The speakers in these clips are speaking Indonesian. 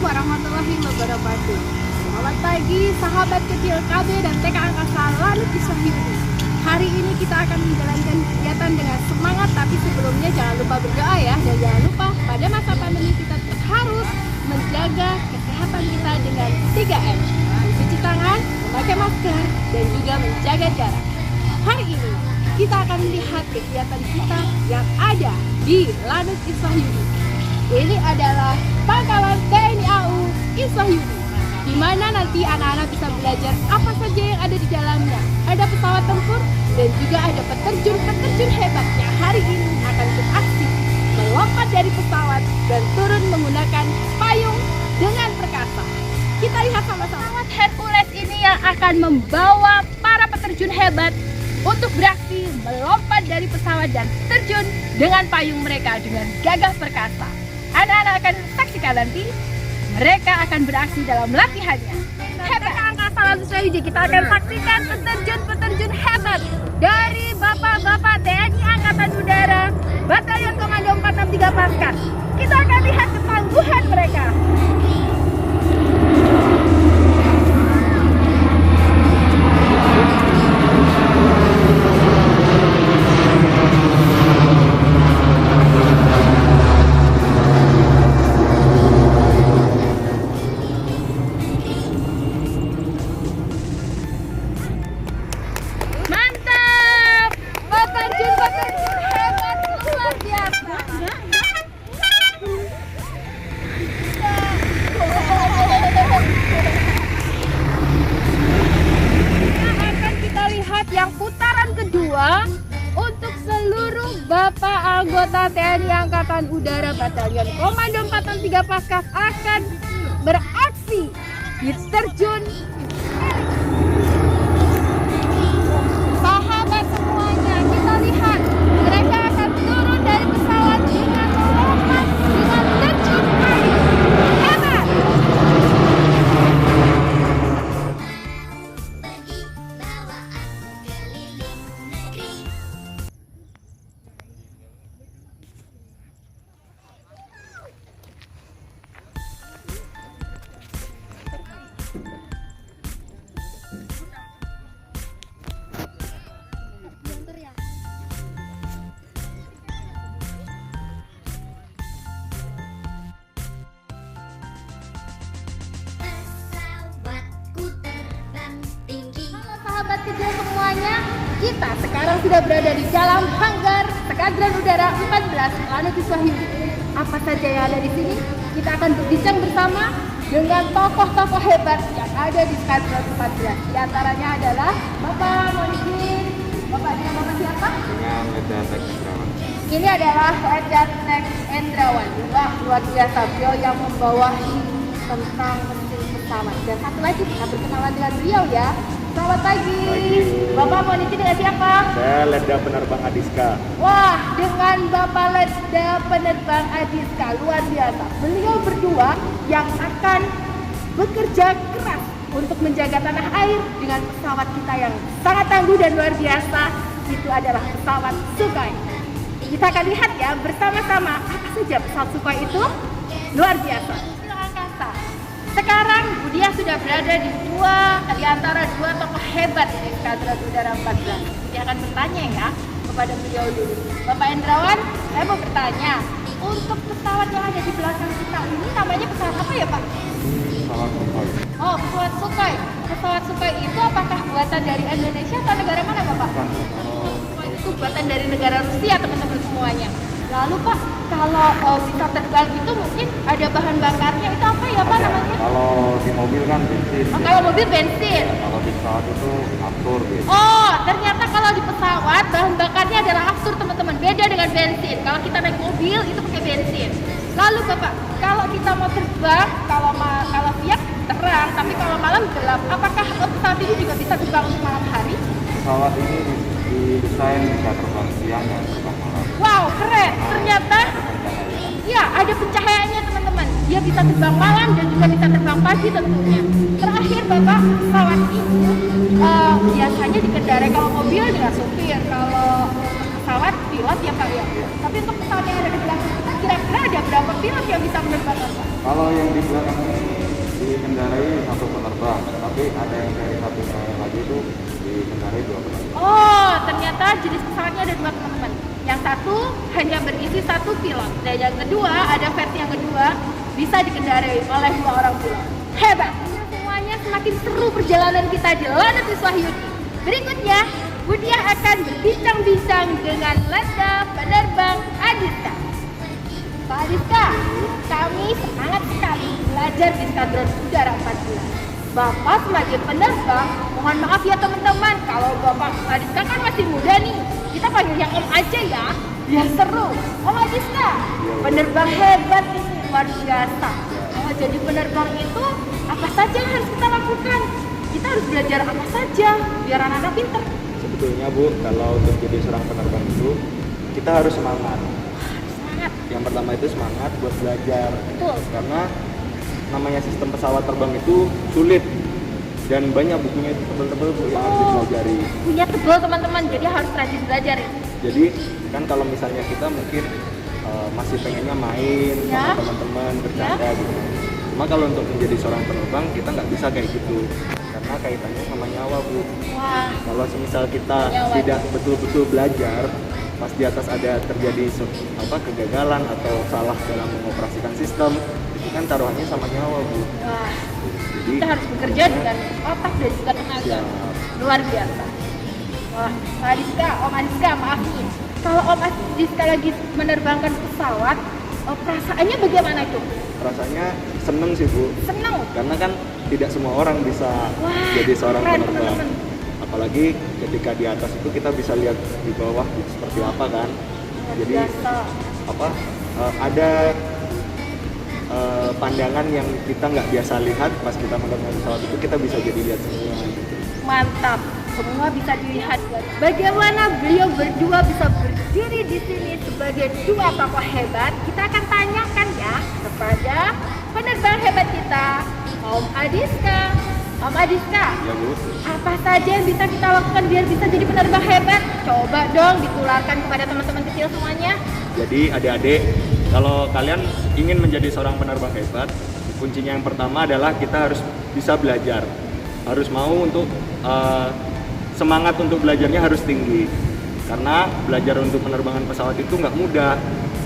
warahmatullahi wabarakatuh. Selamat pagi sahabat kecil KB dan TK Angkasa Lanut Iswahyudi. Hari ini kita akan menjalankan kegiatan dengan semangat, tapi sebelumnya jangan lupa berdoa ya. Dan jangan lupa pada masa pandemi kita harus menjaga kesehatan kita dengan 3M: mencuci tangan, memakai masker, dan juga menjaga jarak. Hari ini kita akan melihat kegiatan kita yang ada di Lanut Iswahyudi. Ini adalah Pangkalan TNI AU Iswahyudi, di mana nanti anak-anak bisa belajar apa saja yang ada di dalamnya. Ada pesawat tempur dan juga ada peterjun hebat yang hari ini akan beraksi melompat dari pesawat dan turun menggunakan payung dengan perkasa. Kita lihat sama-sama. Pesawat Hercules ini yang akan membawa para peterjun hebat untuk beraksi melompat dari pesawat dan terjun dengan payung mereka dengan gagah perkasa. Anak-anak akan saksikan nanti mereka akan beraksi dalam latihannya. Hebat Angkasa Lanut Iswahyudi, kita akan saksikan peterjun hebat dari bapak-bapak TNI Angkatan Udara Batalion Komando 463 Paskas. Kita akan lihat ketangguhan mereka. Yang putaran kedua untuk seluruh bapak anggota TNI Angkatan Udara Batalion Komando 463 Paskas akan beraksi di terjun. Sahabat semuanya, kita lihat mereka akan turun dari pesawat dengan melompat dengan terjun air. Hebat! Sahabat kecil semuanya, kita sekarang sudah berada di dalam hanggar Sekadran Udara 14 Lanut Iswahyudi. Apa saja yang ada di sini? Kita akan berbincang bersama dengan tokoh-tokoh hebat yang ada di Sekadran 14. Di antaranya adalah Bapak Monikin. Bapak dengan Bapak siapa? Dengan Ledat Endrawan. Ini adalah Ledat Endrawan. Wah, luar biasa, beliau yang membawahi tentang mesin pesawat. Dan satu lagi kita berkenalan dengan beliau ya. Selamat pagi. Bapak Monikin dengan siapa? Saya Leda Penerbang Adiska. Wah, dengan Bapak Leda Penerbang Adiska, luar biasa. Beliau berdua yang akan bekerja keras untuk menjaga tanah air dengan pesawat kita yang sangat tangguh dan luar biasa. Itu adalah pesawat Sukhoi. Kita akan lihat ya bersama-sama apa saja pesawat Sukhoi itu. Luar biasa. Angkasa. Sekarang Budia sudah berada di antara dua tokoh hebat di Sekadran Udara 14. Dia akan bertanya ya kepada beliau dulu. Bapak Endrawan, saya mau bertanya, untuk pesawat yang ada di belakang kita ini namanya pesawat apa ya Pak? Pesawat Sukhoi. Oh, pesawat Sukhoi. Pesawat Sukhoi itu apakah buatan dari Indonesia atau negara mana Bapak? Itu buatan dari negara Rusia teman-teman semuanya. Lalu Pak, kalau bisa terbang itu mungkin ada bahan bakarnya, itu apa ya Pak namanya? Kalau di mobil kan bensin. Oh, kalau mobil bensin. Kalau di pesawat itu aftur gitu. Oh, ternyata kalau di pesawat bahan bakarnya adalah aftur teman-teman, beda dengan bensin. Kalau kita naik mobil itu pakai bensin. Lalu Bapak, kalau kita mau terbang, kalau siang terang, tapi kalau malam gelap, apakah pesawat ini juga bisa terbang untuk malam hari? Pesawat ini didesain bisa terbang siang dan terbang malam. Wow, keren. Ternyata ya ada pencahayaannya teman-teman. Dia bisa terbang malam dan juga bisa terbang pagi tentunya. Terakhir Bapak, pesawat ini biasanya dikendarai kalau mobil dengan supir, kalau pesawat pilot ya Pak ya. Tapi untuk pesawat yang ada di belakang kita kira-kira ada berapa pilot yang bisa menerbangkan Pak? Kalau yang di belakang ini dikendarai satu penerbang, tapi ada yang dari satunya lagi itu dikendarai dua penerbang. Oh, ternyata jenis pesawatnya ada dua teman-teman. Yang satu hanya berisi satu pilot, dan yang kedua ada versi yang kedua bisa dikendarai oleh dua orang pilot. Hebat! Semuanya semakin seru perjalanan kita di Lanut Wiswahyudi. Berikutnya, Budiah akan berbincang-bincang dengan Letda Penerbang Adiska. Pak Adiska, kami semangat sekali belajar di Skadron Udara 14. Bapak sebagai penerbang, mohon maaf ya teman-teman, kalau Bapak Adiska kan masih muda nih, kita panggil yang Om aja ya, biar seru. Om Adiska, penerbang hebat ini, luar biasa. Kalau jadi penerbang itu, apa saja yang harus kita lakukan? Kita harus belajar apa saja, biar anak-anak pinter. Sebetulnya Bu, kalau untuk jadi seorang penerbang itu, kita harus semangat. Semangat. Yang pertama itu semangat buat belajar. Betul. Karena namanya sistem pesawat terbang itu sulit. Dan banyak bukunya itu tebal-tebal Bu yang harus dipelajari. Punya tebal teman-teman, jadi harus rajin belajar ya. Jadi kan kalau misalnya kita mungkin masih pengennya main Ya. sama teman-teman, bercanda gitu. Cuma kalau untuk menjadi seorang penerbang kita nggak bisa kayak gitu. Karena kaitannya sama nyawa Bu. Wah, Kalau semisal kita Nyawa. tidak betul-betul belajar, pas di atas ada terjadi kegagalan atau salah dalam mengoperasikan sistem, itu kan taruhannya sama nyawa Bu. wah. Jadi Kita harus bekerja dengan otak dan juga tenaga. siap. Luar biasa. Wah, Pak Adiska, Om Adiska, maaf nih. Kalau Om Adiska lagi menerbangkan pesawat, perasaannya bagaimana itu? Rasanya seneng sih Bu, Senang. karena kan tidak semua orang bisa Wah, jadi seorang keren, penerbang. teman-teman. Apalagi ketika di atas itu kita bisa lihat di bawah seperti apa kan. Luar Jadi biasa. ada pandangan yang kita nggak biasa lihat pas kita menerbangkan pesawat itu kita bisa jadi lihat semua gitu. Mantap. Semua bisa dilihat. Bagaimana beliau berdua bisa berdiri di sini sebagai dua tokoh hebat? Kita akan tanyakan ya kepada penerbang hebat kita, Om Adiska. Om Adiska, Ya Bu. apa saja yang bisa kita lakukan biar bisa jadi penerbang hebat? Coba dong ditularkan kepada teman-teman kecil semuanya. Jadi adik-adik, kalau kalian ingin menjadi seorang penerbang hebat, kuncinya yang pertama adalah kita harus bisa belajar. Harus mau untuk semangat untuk belajarnya harus tinggi. Karena belajar untuk penerbangan pesawat itu nggak mudah.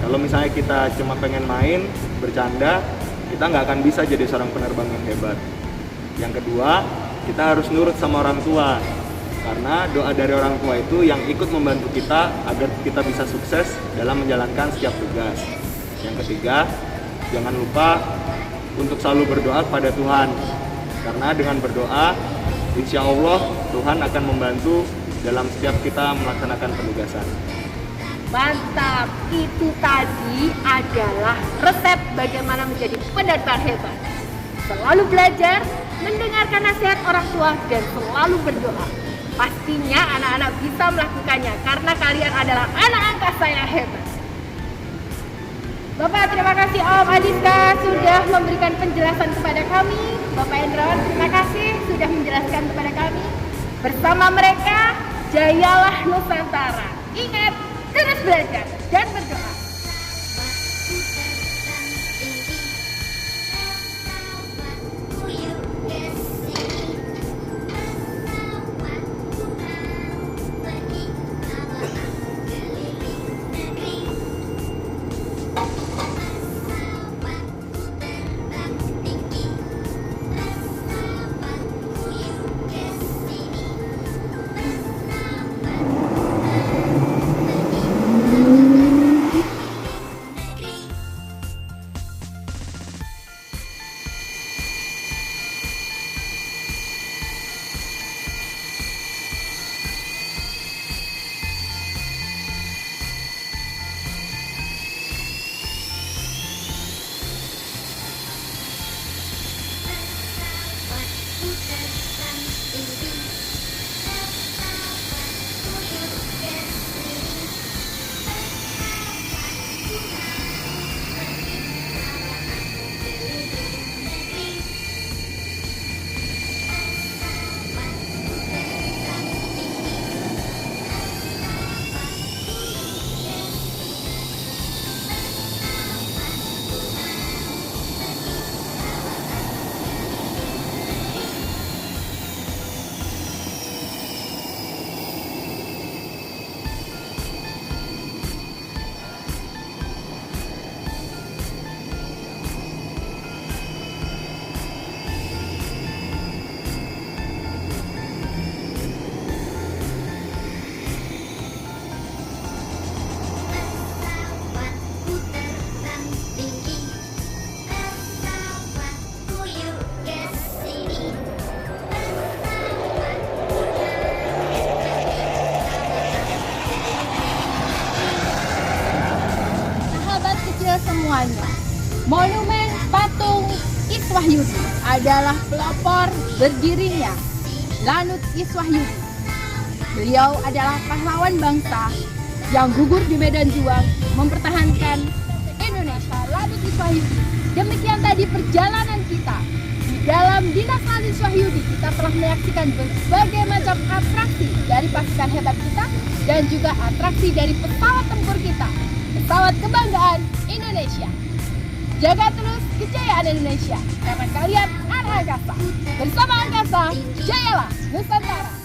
Kalau misalnya kita cuma pengen main, bercanda, kita nggak akan bisa jadi seorang penerbang yang hebat. Yang kedua, kita harus nurut sama orang tua. Karena doa dari orang tua itu yang ikut membantu kita agar kita bisa sukses dalam menjalankan setiap tugas. Yang ketiga, jangan lupa untuk selalu berdoa kepada Tuhan. Karena dengan berdoa, insya Allah Tuhan akan membantu dalam setiap kita melaksanakan penugasan. Mantap, itu tadi adalah resep bagaimana menjadi penerbang hebat. Selalu belajar, mendengarkan nasihat orang tua, dan selalu berdoa. Pastinya anak-anak bisa melakukannya karena kalian adalah anak angkasa yang hebat. Bapak, terima kasih Om Adiska sudah memberikan penjelasan kepada kami. Bapak Endron, terima kasih sudah menjelaskan kepada kami. Bersama mereka, jayalah Nusantara. Ingat, terus belajar dan berdoa. Monumen patung Iswahyudi adalah pelopor berdirinya Lanut Iswahyudi. Beliau adalah pahlawan bangsa yang gugur di medan juang mempertahankan Indonesia. Lanut Iswahyudi. Demikian tadi perjalanan kita di dalam Dinas Lanut Iswahyudi. Kita telah menyaksikan berbagai macam atraksi dari pasukan hebat kita dan juga atraksi dari pesawat tempur kita, pesawat kebanggaan Indonesia. Jaga terus kejayaan Indonesia karena kalian anak angkasa. Bersama angkasa, jayalah Nusantara.